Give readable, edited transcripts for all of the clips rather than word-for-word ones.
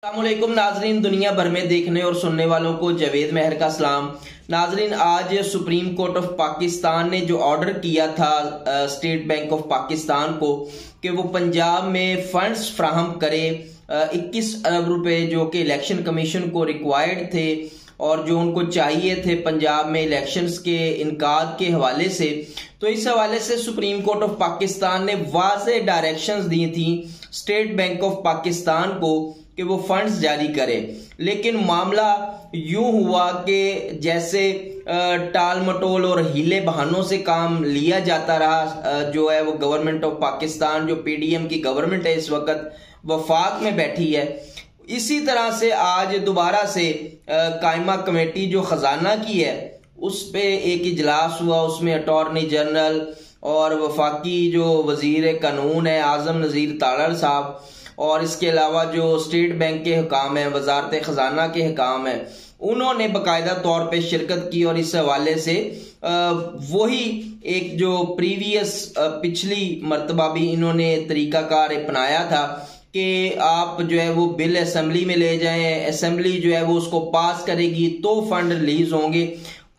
अस्सलामुअलैकुम नाजरीन, दुनिया भर में देखने और सुनने वालों को जावेद मेहर का सलाम। नाजरीन, आज सुप्रीम कोर्ट ऑफ पाकिस्तान ने जो ऑर्डर किया था स्टेट बैंक ऑफ पाकिस्तान को कि वो पंजाब में फंड्स फ्राहम करे 21 अरब रुपए जो कि इलेक्शन कमीशन को रिक्वायर्ड थे और जो उनको चाहिए थे पंजाब में इलेक्शंस के इनकाद के हवाले से। तो इस हवाले से सुप्रीम कोर्ट ऑफ पाकिस्तान ने वाज़ेह डायरेक्शंस दी थी स्टेट बैंक ऑफ पाकिस्तान को कि वो फंड्स जारी करे। लेकिन मामला यूं हुआ कि जैसे टाल मटोल और हीले बहानों से काम लिया जाता रहा। जो है वो गवर्नमेंट ऑफ पाकिस्तान, जो पीडीएम की गवर्नमेंट है इस वक्त वफाक में बैठी है, इसी तरह से आज दोबारा से कायमा कमेटी जो खजाना की है उस पे एक इजलास हुआ। उसमें अटॉर्नी जनरल और वफाकी जो वजीर कानून है आजम नजीर तारड़ साहब और इसके अलावा जो स्टेट बैंक के हुकाम है, वजारत खजाना के हुकाम है, उन्होंने बाकायदा तौर पे शिरकत की। और इस हवाले से वही एक जो प्रीवियस पिछली मर्तबा भी इन्होंने तरीकाकार अपनाया था कि आप जो है वो बिल असेंबली में ले जाएं, असेंबली जो है वो उसको पास करेगी तो फंड रिलीज होंगे।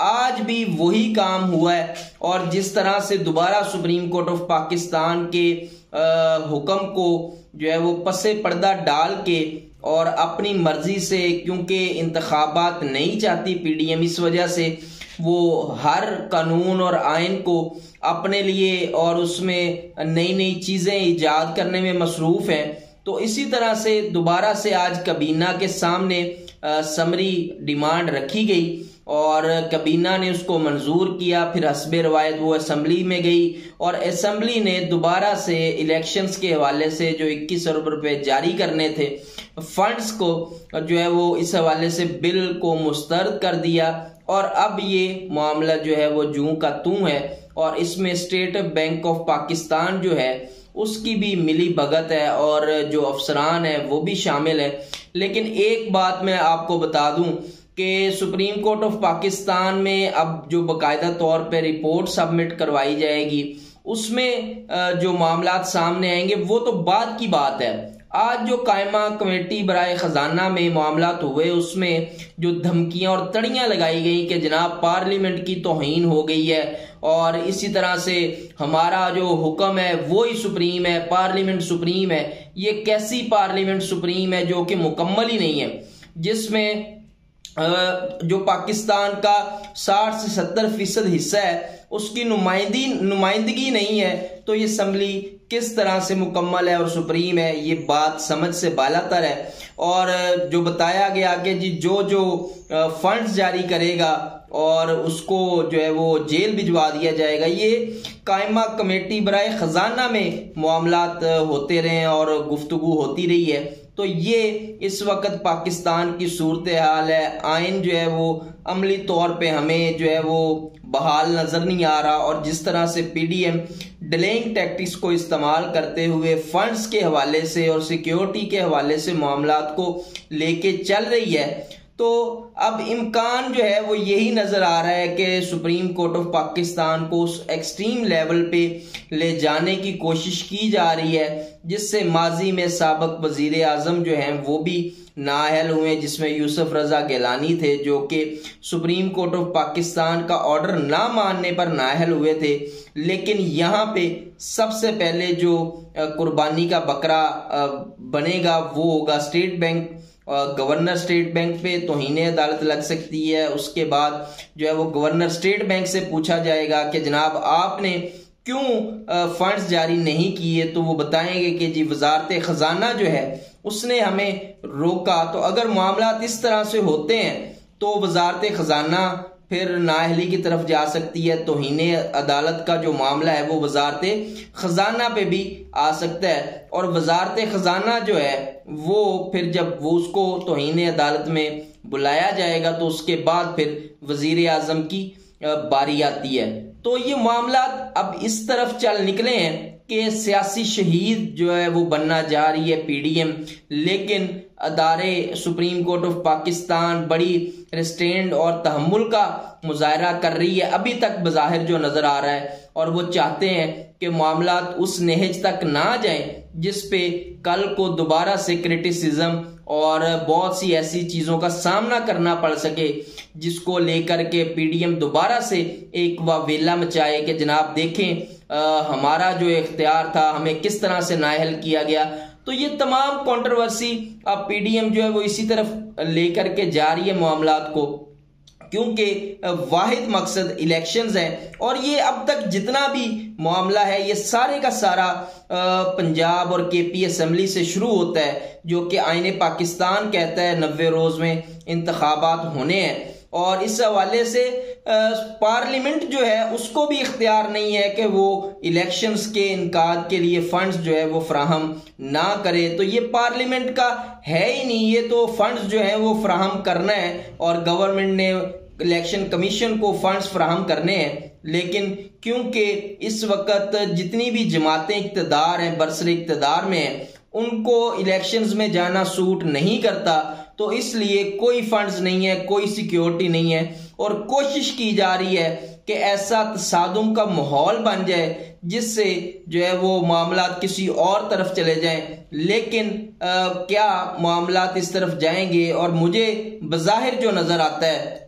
आज भी वही काम हुआ है और जिस तरह से दोबारा सुप्रीम कोर्ट ऑफ पाकिस्तान के हुक्म को जो है वो पसे पर्दा डाल के और अपनी मर्जी से, क्योंकि इंतखाबात नहीं चाहती पीडीएम, इस वजह से वो हर कानून और आइन को अपने लिए और उसमें नई नई चीजें ईजाद करने में मसरूफ है। तो इसी तरह से दोबारा से आज कबीना के सामने समरी डिमांड रखी गई और कबीना ने उसको मंजूर किया। फिर हस्बे रवायत वो असेंबली में गई और असेंबली ने दोबारा से इलेक्शंस के हवाले से जो 21 अरब रुपए जारी करने थे फंड्स को जो है वो इस हवाले से बिल को मुस्तरद कर दिया। और अब ये मामला जो है वो जूं का तूं है और इसमें स्टेट बैंक ऑफ पाकिस्तान जो है उसकी भी मिली भगत है और जो अफसरान है वो भी शामिल है। लेकिन एक बात मैं आपको बता दूं कि सुप्रीम कोर्ट ऑफ पाकिस्तान में अब जो बाकायदा तौर पे रिपोर्ट सबमिट करवाई जाएगी उसमें जो मामलात सामने आएंगे वो तो बाद की बात है। आज जो कायमा कमेटी बराए खजाना में मामलात हुए उसमें जो धमकियां और तड़ियां लगाई गई कि जनाब पार्लियामेंट की तौहीन हो गई है और इसी तरह से हमारा जो हुक्म है वो ही सुप्रीम है, पार्लियामेंट सुप्रीम है। ये कैसी पार्लियामेंट सुप्रीम है जो कि मुकम्मल ही नहीं है, जिसमें जो पाकिस्तान का 60 से 70% हिस्सा है उसकी नुमाइंदगी नहीं है। तो ये असम्बली किस तरह से मुकम्मल है और सुप्रीम है, ये बात समझ से बालातर है। और जो बताया गया कि जी जो फंड्स जारी करेगा और उसको जो है वो जेल भिजवा दिया जाएगा, ये कायमा कमेटी बराए खजाना में मामलात होते रहे और गुफ्तगू होती रही है। तो ये इस वक्त पाकिस्तान की सूरत हाल है। आइन जो है वो अमली तौर पे हमें जो है वो बहाल नजर नहीं आ रहा और जिस तरह से पीडीएम डिलेइंग टैक्टिक्स को इस्तेमाल करते हुए फंड्स के हवाले से और सिक्योरिटी के हवाले से मामलात को लेके चल रही है, तो अब इम्कान जो है वो यही नजर आ रहा है कि सुप्रीम कोर्ट ऑफ पाकिस्तान को उस एक्सट्रीम लेवल पे ले जाने की कोशिश की जा रही है जिससे माजी में साबिक वजीर आजम जो हैं वो भी नाअहल हुए, जिसमें यूसुफ रजा गिलानी थे जो कि सुप्रीम कोर्ट ऑफ पाकिस्तान का ऑर्डर ना मानने पर नाअहल हुए थे। लेकिन यहाँ पे सबसे पहले जो कुर्बानी का बकरा बनेगा वो होगा state bank. Governor state bank पे तौहीन अदालत लग सकती है। उसके बाद जो है वो गवर्नर स्टेट बैंक से पूछा जाएगा कि जनाब आपने क्यों फंड्स जारी नहीं किए, तो वो बताएंगे कि जी वजारत खजाना जो है उसने हमें रोका। तो अगर मामला इस तरह से होते हैं तो वजारत खजाना फिर नाअहली की तरफ जा सकती है। तौहीन अदालत का जो मामला है वो वजारत खजाना पे भी आ सकता है और वजारत खजाना जो है वो फिर जब वो उसको तौहीन अदालत में बुलाया जाएगा तो उसके बाद फिर वजीर आजम की बारी आती है। तो ये मामला अब इस तरफ चल निकले हैं कि सियासी शहीद जो है वो बनना जा रही है पीडीएम। लेकिन अदारे सुप्रीम कोर्ट ऑफ पाकिस्तान बड़ी रिस्ट्रेंड और तहम्मुल का मुजाहरा कर रही है अभी तक बज़ाहिर जो नजर आ रहा है, और वो चाहते हैं कि मामलात उस नहज तक ना जाएं जिस पे कल को दोबारा से क्रिटिसिज्म और बहुत सी ऐसी चीजों का सामना करना पड़ सके जिसको लेकर के पीडीएम दोबारा से एक वावेला मचाए कि जनाब देखें हमारा जो इख्तियार था हमें किस तरह से नाअहल किया गया। तो ये तमाम कंट्रोवर्सी अब पीडीएम जो है वो इसी तरफ लेकर के जा रही है मामलात को, क्योंकि वाहिद मकसद इलेक्शंस है और ये अब तक जितना भी मामला है ये सारे का सारा पंजाब और केपी असम्बली से शुरू होता है, जो कि आईने पाकिस्तान कहता है 90 रोज में इंतखाबात होने हैं। और इस हवाले से पार्लियामेंट जो है उसको भी इख्तियार नहीं है कि वो इलेक्शंस के इनकाद के लिए फंड्स जो है वो फ्राहम ना करे। तो ये पार्लियामेंट का है ही नहीं, ये तो फंड्स जो है वो फ्राहम करना है और गवर्नमेंट ने इलेक्शन कमीशन को फंड्स फ्राहम करने हैं। लेकिन क्योंकि इस वक्त जितनी भी जमातें इक्तदार हैं, बरसर इक्तदार में हैं, उनको इलेक्शंस में जाना सूट नहीं करता, तो इसलिए कोई फंड्स नहीं है, कोई सिक्योरिटी नहीं है और कोशिश की जा रही है कि ऐसा तसादुम का माहौल बन जाए जिससे जो है वो मामलात किसी और तरफ चले जाएं। लेकिन क्या मामलात इस तरफ जाएंगे? और मुझे बज़ाहिर जो नजर आता है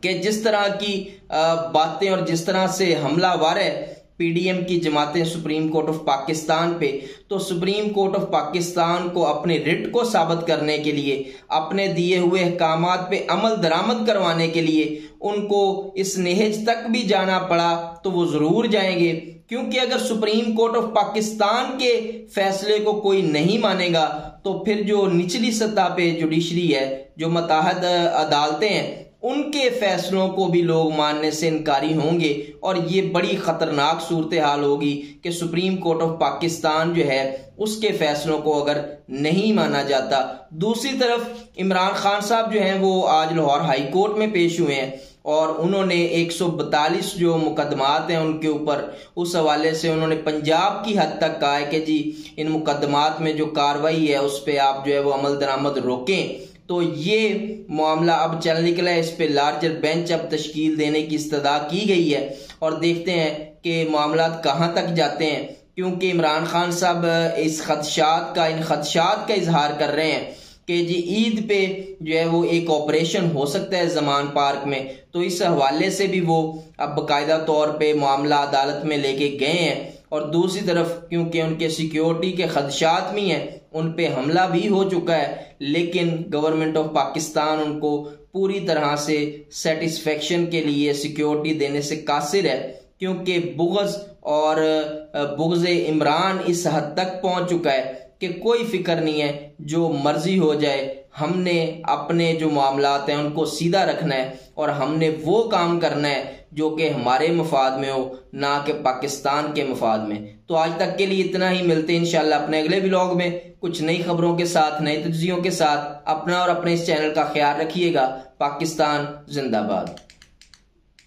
कि जिस तरह की बातें और जिस तरह से हमलावर है पीडीएम की जमातें सुप्रीम कोर्ट ऑफ पाकिस्तान पे, तो सुप्रीम कोर्ट ऑफ पाकिस्तान को अपने रिट को साबित करने के लिए, अपने दिए हुए अहकामात पे अमल दरामद करवाने के लिए उनको इस नहज तक भी जाना पड़ा तो वो जरूर जाएंगे। क्योंकि अगर सुप्रीम कोर्ट ऑफ पाकिस्तान के फैसले को कोई नहीं मानेगा तो फिर जो निचली सतह पे जुडिशरी है, जो मुत्तहद अदालतें हैं, उनके फैसलों को भी लोग मानने से इनकारी होंगे और ये बड़ी खतरनाक सूरत हाल होगी कि सुप्रीम कोर्ट ऑफ पाकिस्तान जो है उसके फैसलों को अगर नहीं माना जाता। दूसरी तरफ इमरान खान साहब जो हैं वो आज लाहौर हाई कोर्ट में पेश हुए हैं और उन्होंने 142 जो मुकदमात हैं उनके ऊपर, उस हवाले से उन्होंने पंजाब की हद तक कहा है कि जी इन मुकदमात में जो कार्रवाई है उस पर आप जो है वो अमल दरामद रोकें। तो ये मामला अब चल निकला है, इस पे लार्जर बेंच अब तश्कील देने की इस्तदा की गई है और देखते हैं कि मामलात कहां तक जाते हैं। क्योंकि इमरान खान साहब इन खदशात का इजहार कर रहे हैं कि जी ईद पे जो है वो एक ऑपरेशन हो सकता है जमान पार्क में, तो इस हवाले से भी वो अब बाकायदा तौर पे मामला अदालत में लेके गए हैं। और दूसरी तरफ क्योंकि उनके सिक्योरिटी के खदशात भी हैं, उन पे हमला भी हो चुका है, लेकिन गवर्नमेंट ऑफ पाकिस्तान उनको पूरी तरह से सेटिस्फेक्शन के लिए सिक्योरिटी देने से कासिर है। क्योंकि बुग़्ज़ और बुग़्ज़ इमरान इस हद तक पहुंच चुका है कि कोई फिक्र नहीं है, जो मर्जी हो जाए, हमने अपने जो मामलात हैं उनको सीधा रखना है और हमने वो काम करना है जो कि हमारे मफाद में हो, ना कि पाकिस्तान के मफाद में। तो आज तक के लिए इतना ही, मिलते हैं इंशाल्लाह अपने अगले व्लॉग में कुछ नई खबरों के साथ, नए तज्ज़ियों के साथ। अपना और अपने इस चैनल का ख्याल रखिएगा। पाकिस्तान जिंदाबाद।